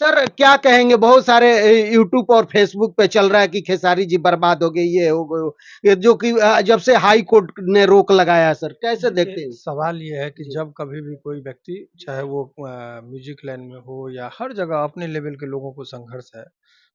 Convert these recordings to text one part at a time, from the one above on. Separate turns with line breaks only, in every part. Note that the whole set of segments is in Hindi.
सर क्या कहेंगे, बहुत सारे यूट्यूब और फेसबुक पे चल रहा है कि खेसारी जी बर्बाद हो गए, ये हो गए, ये जो कि जब से हाई कोर्ट ने रोक लगाया, सर कैसे
देखिए,
देखते हैं?
सवाल ये है कि
जी।
जब कभी भी कोई व्यक्ति, चाहे वो म्यूजिक लाइन में हो या हर जगह अपने लेवल के लोगों को संघर्ष है,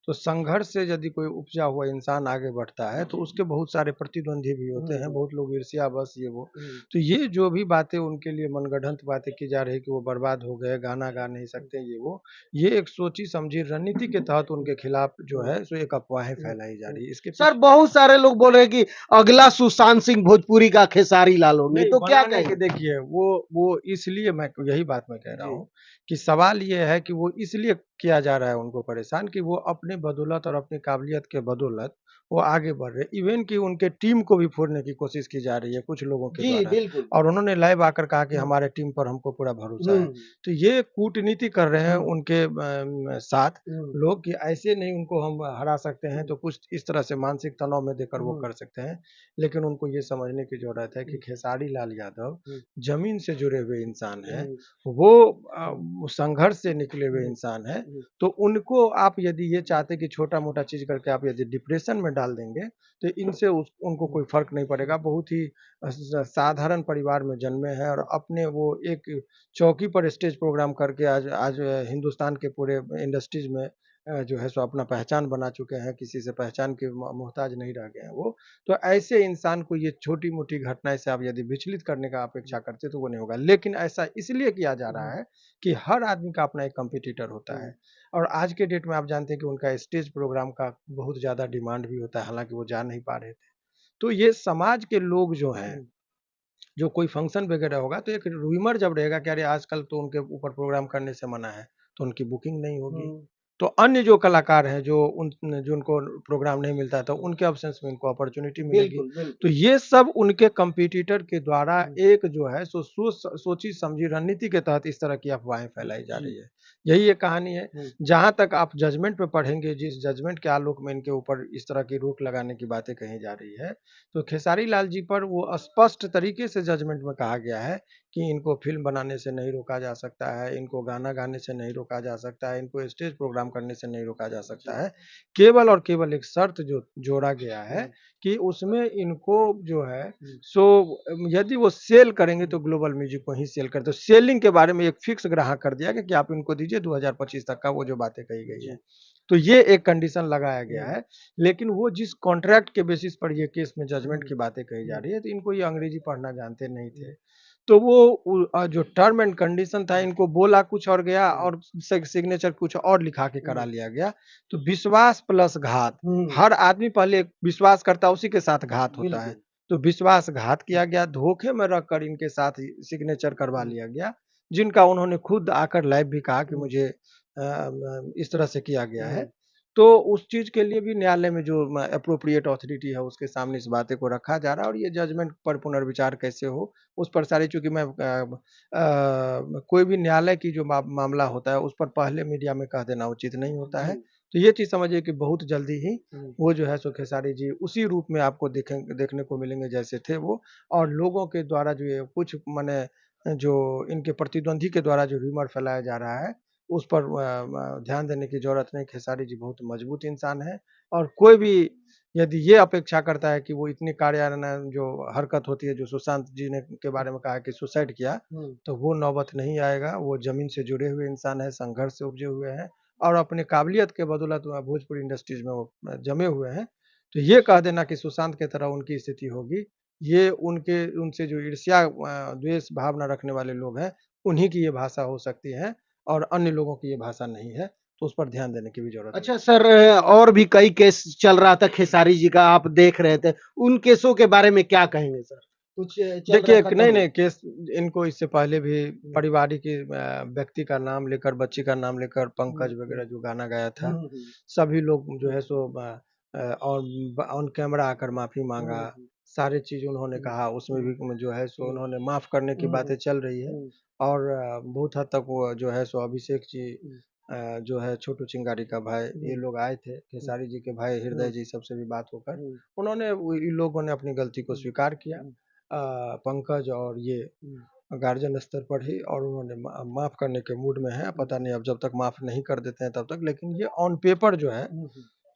तो संघर्ष से यदि कोई उपजा हुआ इंसान आगे बढ़ता है तो उसके बहुत सारे प्रतिद्वंदी भी होते हैं, बहुत लोग ईर्ष्यावश ये वो। तो ये जो भी बातें उनके लिए मनगढ़ंत बातें की जा रही है कि वो बर्बाद हो गए, गाना गा नहीं सकते ये वो, ये एक सोची समझी रणनीति के तहत उनके खिलाफ जो है सो एक अफवाहें फैलाई जा रही है। इसके
सर
पीछे
बहुत सारे लोग बोल रहे हैं कि अगला सुशांत सिंह भोजपुरी का खेसारी लाल होंगे,
नहीं
तो क्या
बनाने के,
कहेंगे?
देखिए वो इसलिए, मैं यही बात मैं कह रहा
जी।
हूँ कि सवाल ये है कि वो इसलिए किया जा रहा है उनको परेशान कि वो अपने बदौलत और अपनी काबिलियत के बदौलत वो आगे बढ़ रहे हैं। इवन कि उनके टीम को भी फोड़ने की कोशिश की जा रही है कुछ लोगों के
जी
द्वारा,
बिल्कुल।
और उन्होंने लाइव आकर कहा कि हमारे टीम पर हमको पूरा भरोसा है।
हम्म।
तो ये कूटनीति कर रहे हैं उनके साथ
हम्म।
लोग कि ऐसे नहीं उनको हम हरा सकते हैं, तो कुछ इस तरह से मानसिक तनाव में देकर वो
हम्म।
कर सकते हैं। लेकिन उनको ये समझने की जरूरत है कि खेसारी लाल यादव
हम्म।
जमीन से जुड़े हुए इंसान हैं,
हम्म।
वो वो संघर्ष से निकले हुए इंसान हैं। तो उनको आप यदि ये चाहते कि छोटा-मोटा चीज़ करके आप यदि डिप्रेशन में डाल देंगे, तो इनसे उनको कोई फ़र्क नहीं पड़ेगा। बहुत ही साधारण परिवार में जन्मे हैं और अपने वो एक चौकी पर स्टेज प्रोग्राम करके आज आज हिंदुस्तान के पूरे इंडस्ट्रीज़ में जो है सो अपना पहचान बना चुके हैं, किसी से पहचान के मोहताज नहीं रह गए हैं वो। तो ऐसे इंसान को ये छोटी-मोटी घटनाएँ से आप यदि विचलित करने का अपेक्षा करते तो वो नहीं होगा। लेकिन ऐसा इसलिए किया जा रहा है कि हर आदमी का अपना एक कॉम्पिटिटर होता है, और आज के डेट में आप जानते हैं कि उनका स्टेज प्रोग्राम का बहुत ज़्यादा डिमांड भी होता है, हालाँकि वो जा नहीं पा रहे थे। तो ये समाज के लोग जो हैं, जो कोई फंक्शन वगैरह होगा तो एक रूमर जब रहेगा कि अरे आजकल तो उनके ऊपर प्रोग्राम करने से मना है, तो उनकी बुकिंग नहीं होगी। तो अन्य जो कलाकार हैं जो उनको प्रोग्राम नहीं मिलता है, तो उनके अब्सेंस में इनको अपॉर्च्युनिटी मिलेगी।
बिल्कुल
तो
बिल्कुल।
ये सब उनके कॉम्पिटिटर के द्वारा एक जो है सो सोची समझी रणनीति के तहत इस तरह की अफवाहें फैलाई जा
जी।
रही है। यही एक कहानी है। जहाँ तक आप जजमेंट पे पढ़ेंगे, जिस जजमेंट के आलोक में इनके ऊपर इस तरह की रोक लगाने की बातें कही जा रही है, तो खेसारी लाल जी पर वो स्पष्ट तरीके से जजमेंट में कहा गया है कि इनको फ़िल्म बनाने से नहीं रोका जा सकता है, इनको गाना गाने से नहीं रोका जा सकता है, इनको स्टेज प्रोग्राम करने से नहीं रोका जा सकता है। केवल और केवल एक शर्त जो जोड़ा गया है कि उसमें इनको जो है सो यदि वो सेल करेंगे तो ग्लोबल म्यूज़िक को ही सेल करें। तो सेलिंग के बारे में एक फ़िक्स ग्राहक कर दिया गया कि आप इनको दीजिए 2025 तक का, वो जो बातें कही गई है। तो ये एक कंडीशन लगाया गया है। लेकिन वो जिस कॉन्ट्रैक्ट के बेसिस पर ये केस में जजमेंट की बातें कही जा रही है, तो इनको ये अंग्रेजी पढ़ना जानते नहीं थे। तो वो जो टर्म एंड कंडीशन था, इनको बोला कुछ और गया और सिग्नेचर कुछ और लिखा के करा लिया गया। तो विश्वास प्लस घात, हर आदमी पहले विश्वास करता है, उसी के साथ घात होता है।
बिल्कुल।
तो विश्वासघात किया गया, धोखे में रखकर इनके साथ सिग्नेचर करवा लिया गया, जिनका उन्होंने खुद आकर लाइव भी कहा कि मुझे इस तरह से किया गया है। तो उस चीज़ के लिए भी न्यायालय में जो एप्रोप्रिएट अथॉरिटी है, उसके सामने इस बातें को रखा जा रहा है, और ये जजमेंट पर पुनर्विचार कैसे हो, उस पर सारी, चूँकि मैं कोई भी न्यायालय की जो मामला होता है, उस पर पहले मीडिया में कह देना उचित नहीं होता है। तो ये चीज़ समझिए कि बहुत जल्दी ही वो जो है सो खेसारी जी उसी रूप में आपको देखने को मिलेंगे जैसे थे वो, और लोगों के द्वारा जो ये कुछ माने जो इनके प्रतिद्वंदी के द्वारा जो रूमर फैलाया जा रहा है, उस पर ध्यान देने की ज़रूरत नहीं। खेसारी जी बहुत मजबूत इंसान हैं, और कोई भी यदि ये अपेक्षा करता है कि वो इतनी कायराना जो हरकत होती है, जो सुशांत जी ने के बारे में कहा कि सुसाइड किया, तो वो नौबत नहीं आएगा। वो ज़मीन से जुड़े हुए इंसान हैं, संघर्ष से उपजे हुए हैं, और अपनी काबिलियत के बदौलत भोजपुरी इंडस्ट्रीज़ में वो जमे हुए हैं। तो ये कह देना कि सुशांत की तरह उनकी स्थिति होगी, ये उनसे जो ईर्ष्या द्वेष भावना रखने वाले लोग हैं, उन्हीं की ये भाषा हो सकती है, और अन्य लोगों की ये भाषा नहीं है। तो उस पर ध्यान देने की भी ज़रूरत है।
अच्छा सर, और भी कई केस चल रहा था खेसारी जी का, आप देख रहे थे, उन केसों के बारे में क्या कहेंगे सर? कुछ चल रहा
देखिए,
था,
नहीं,
खत्म
नहीं
हो
केस, इनको इससे पहले भी पारिवारिक व्यक्ति का नाम लेकर, बच्ची का नाम लेकर पंकज वगैरह जो गाना गाया था, सभी लोग जो है सो ऑन कैमरा आकर माफ़ी माँगा, सारी चीज़ उन्होंने कहा, उसमें भी जो है सो उन्होंने माफ़ करने की बातें चल रही है। और बहुत हद तक वो जो है सो अभिषेक जी जो है छोटू चिंगारी का भाई, ये लोग आए थे, खेसारी जी के भाई हृदय जी, सबसे भी बात होकर उन्होंने इन लोगों ने अपनी गलती को स्वीकार किया। पंकज और ये गार्जियन स्तर पर ही, और उन्होंने माफ़ करने के मूड में हैं। पता नहीं अब जब तक माफ़ नहीं कर देते हैं तब तक, लेकिन ये ऑन पेपर जो है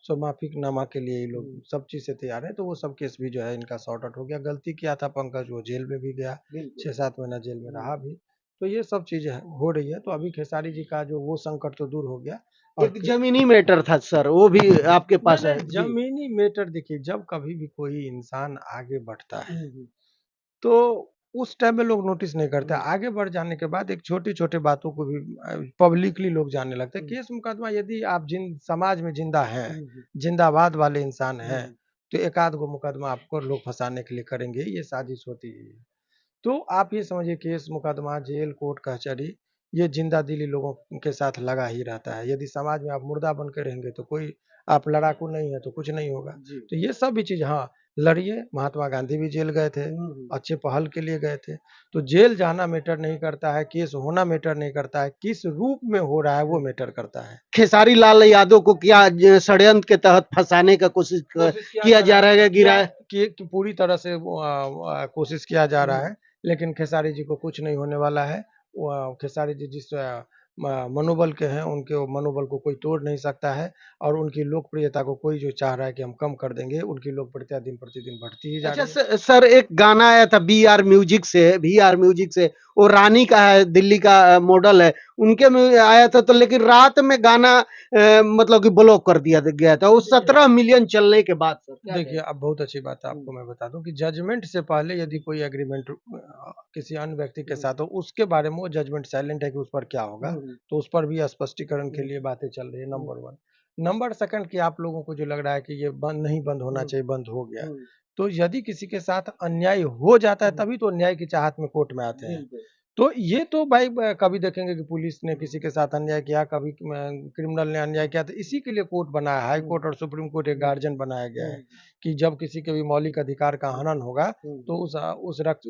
सो माफ़ीनामा के लिए ये लोग सब चीज़ से तैयार हैं। तो वो सब केस भी जो है इनका सॉर्ट आउट हो गया। गलती किया था पंकज, वो जेल में भी गया, 6-7 महीना जेल में रहा भी। तो ये सब चीज़ें हो रही है। तो अभी खेसारी जी का जो वो संकट तो दूर हो गया। और
एक ज़मीनी मैटर था सर, वो भी आपके पास है? जी।
ज़मीनी मैटर देखिए, जब कभी भी कोई इंसान आगे बढ़ता है तो उस टाइम में लोग नोटिस नहीं करते। आगे बढ़ जाने के बाद एक छोटी-छोटी बातों को भी पब्लिकली लोग जानने लगते हैं। केस मुकदमा यदि आप समाज में जिंदा हैं, जिंदाबाद वाले इंसान हैं, तो एक आध गो मुकदमा आपको लोग फंसाने के लिए करेंगे, ये साजिश होती ही है। तो आप ये समझिए, केस मुकदमा, जेल, कोर्ट कचहरी, ये जिंदा-दिली लोगों के साथ लगा ही रहता है। यदि समाज में आप मुर्दा बन के रहेंगे तो कोई, आप लड़ाकू नहीं है तो कुछ नहीं होगा। तो ये सब भी चीज़, हाँ, लड़िए। महात्मा गांधी भी जेल गए थे, अच्छे पहल के लिए गए थे। तो जेल जाना मैटर नहीं करता है, केस होना मैटर नहीं करता है, किस रूप में हो रहा है वो मैटर करता है।
खेसारी लाल यादव को क्या षड्यंत्र के तहत फंसाने का कोशिश किया जा रहा है, गिराया
कि पूरी तरह से कोशिश किया जा रहा है, लेकिन खेसारी जी को कुछ नहीं होने वाला है। खेसारी जी जिस मनोबल के हैं, उनके मनोबल को कोई तोड़ नहीं सकता है, और उनकी लोकप्रियता को कोई जो चाह रहा है कि हम कम कर देंगे, उनकी लोकप्रियता दिन प्रतिदिन बढ़ती ही जा
अच्छा
रही है।
सर, एक गाना आया था वी आर म्यूजिक से, वो रानी का है, दिल्ली का मॉडल है, उनके में आया था। तो लेकिन रात में गाना मतलब कि ब्लॉक कर दिया गया था, वो 17 मिलियन चलने के बाद। सर
देखिए, अब बहुत अच्छी बात है, आपको मैं बता दूं कि जजमेंट से पहले यदि कोई एग्रीमेंट किसी अन्य व्यक्ति के साथ हो, उसके बारे में वो जजमेंट साइलेंट है कि उस पर क्या होगा। तो उस पर भी स्पष्टीकरण के लिए बातें चल रही है, नंबर 1। नंबर 2 कि आप लोगों को जो लग रहा है कि ये बंद होना चाहिए, बंद हो गया। तो यदि किसी के साथ अन्याय हो जाता है तभी तो न्याय की चाहत में कोर्ट में आते हैं। तो ये तो भाई कभी देखेंगे कि पुलिस ने किसी के साथ अन्याय किया, कभी क्रिमिनल ने अन्याय किया, तो इसी के लिए कोर्ट बना है। हाई कोर्ट और सुप्रीम कोर्ट एक गार्जियन बनाया गया है कि जब किसी के भी मौलिक अधिकार का हनन होगा तो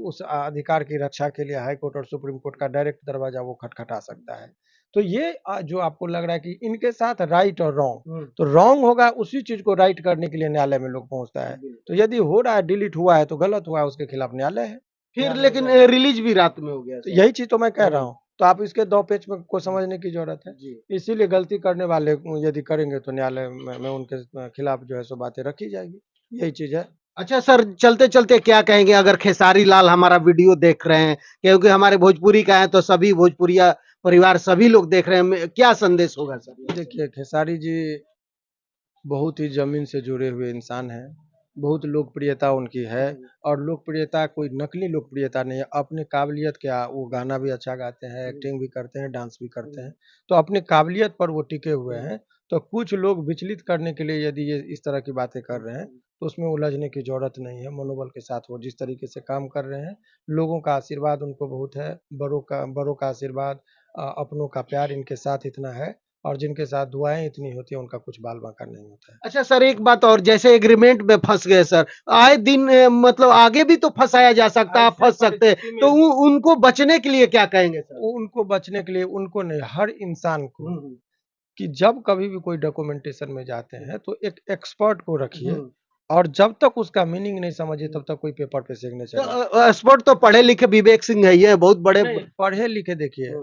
उस अधिकार की रक्षा के लिए हाई कोर्ट और सुप्रीम कोर्ट का डायरेक्ट दरवाजा वो खटखटा सकता है। तो ये जो आपको लग रहा है कि इनके साथ राइट और रॉन्ग, तो रॉन्ग होगा, उसी चीज को राइट करने के लिए न्यायालय में लोग पहुंचता है। तो यदि हो रहा है, डिलीट हुआ है तो गलत हुआ है, उसके खिलाफ न्यायालय है।
फिर लेकिन रिलीज भी रात में हो गया।
तो यही चीज तो मैं कह रहा हूँ। तो आप इसके 2 पेच में को समझने की जरूरत है। इसीलिए गलती करने वाले यदि करेंगे तो न्यायालय में उनके खिलाफ जो है सो बातें रखी जाएगी। यही चीज है।
अच्छा सर, चलते चलते क्या कहेंगे अगर खेसारी लाल हमारा वीडियो देख रहे हैं, क्योंकि हमारे भोजपुरी का है तो सभी भोजपुरिया परिवार सभी लोग देख रहे हैं, क्या संदेश होगा सर?
देखिए, खेसारी जी बहुत ही जमीन से जुड़े हुए इंसान हैं। बहुत लोकप्रियता उनकी है, और लोकप्रियता कोई नकली लोकप्रियता नहीं है। अपनी काबिलियत क्या, वो गाना भी अच्छा गाते हैं, एक्टिंग भी करते हैं, डांस भी करते हैं। तो अपनी काबिलियत पर वो टिके हुए हैं। तो कुछ लोग विचलित करने के लिए यदि ये इस तरह की बातें कर रहे हैं तो उसमें उलझने की जरूरत नहीं है। मनोबल के साथ वो जिस तरीके से काम कर रहे हैं, लोगों का आशीर्वाद उनको बहुत है, बड़ों का आशीर्वाद, अपनों का प्यार इनके साथ इतना है, और जिनके साथ दुआएं इतनी होती है उनका कुछ बाल बांका नहीं होता है।
अच्छा सर, एक बात और, जैसे एग्रीमेंट में फंस गए सर, आए दिन मतलब आगे भी तो फंसाया जा सकता है, आप फंस सकते हैं, तो उनको बचने के लिए क्या कहेंगे सर?
उनको बचने के लिए, उनको नहीं, हर इंसान को, कि जब कभी भी कोई डॉक्यूमेंटेशन में जाते हैं तो एक एक्सपर्ट को रखिए, और जब तक उसका मीनिंग नहीं समझिए तब तक कोई पेपर पे सिग्नेचर
तो एक्सपर्ट तो पढ़े लिखे विवेक सिंह है, ये बहुत बड़े।
नहीं, पढ़े लिखे देखिए,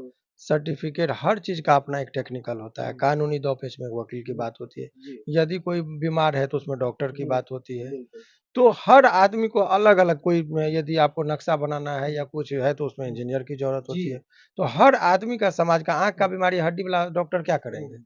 सर्टिफिकेट हर चीज का अपना एक टेक्निकल होता है। कानूनी 2 पेज में वकील की बात होती है, यदि कोई बीमार है तो उसमें डॉक्टर की बात होती है। तो हर आदमी को अलग अलग, कोई यदि आपको नक्शा बनाना है या कुछ है तो उसमें इंजीनियर की जरूरत होती है। तो हर आदमी का, समाज का, आंख का बीमारी, हड्डी वाला डॉक्टर क्या करेंगे।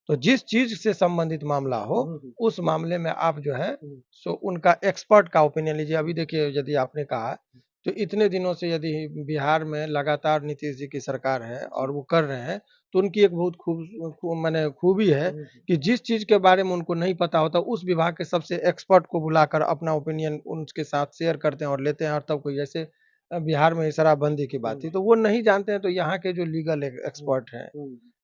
तो जिस चीज से संबंधित मामला हो, उस मामले में आप जो है सो उनका एक्सपर्ट का ओपिनियन लीजिए। अभी देखिए, यदि आपने कहा तो इतने दिनों से यदि बिहार में लगातार नीतीश जी की सरकार है और वो कर रहे हैं, तो उनकी एक बहुत माने खूबी है कि जिस चीज के बारे में उनको नहीं पता होता, उस विभाग के सबसे एक्सपर्ट को बुलाकर अपना ओपिनियन उनके साथ शेयर करते हैं और लेते हैं। और तब कोई, जैसे बिहार में शराबबंदी की बात थी तो वो नहीं जानते हैं, तो यहाँ के जो लीगल एक्सपर्ट हैं,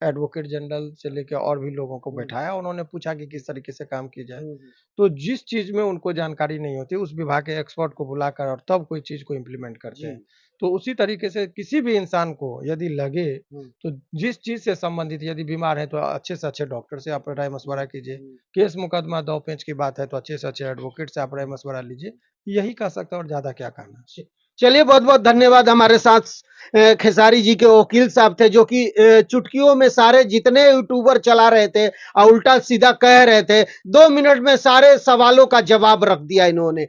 एडवोकेट जनरल से लेकर और भी लोगों को बैठाया, उन्होंने पूछा कि किस तरीके से काम की जाए। तो जिस चीज में उनको जानकारी नहीं होती, उस विभाग के एक्सपर्ट को बुलाकर और तब कोई चीज को इम्प्लीमेंट करते हैं। तो उसी तरीके से किसी भी इंसान को यदि लगे, तो जिस चीज से संबंधित, यदि बीमार है तो अच्छे से अच्छे डॉक्टर से आप राय मशवरा कीजिए। केस मुकदमा 2 पेच की बात है तो अच्छे से अच्छे एडवोकेट से आप राय मशवरा लीजिए। यही कह सकते हैं, और ज्यादा क्या कहना।
चलिए बहुत बहुत धन्यवाद। हमारे साथ खेसारी जी के वकील साहब थे, जो कि चुटकियों में सारे जितने यूट्यूबर चला रहे थे और उल्टा सीधा कह रहे थे, 2 मिनट में सारे सवालों का जवाब रख दिया इन्होंने।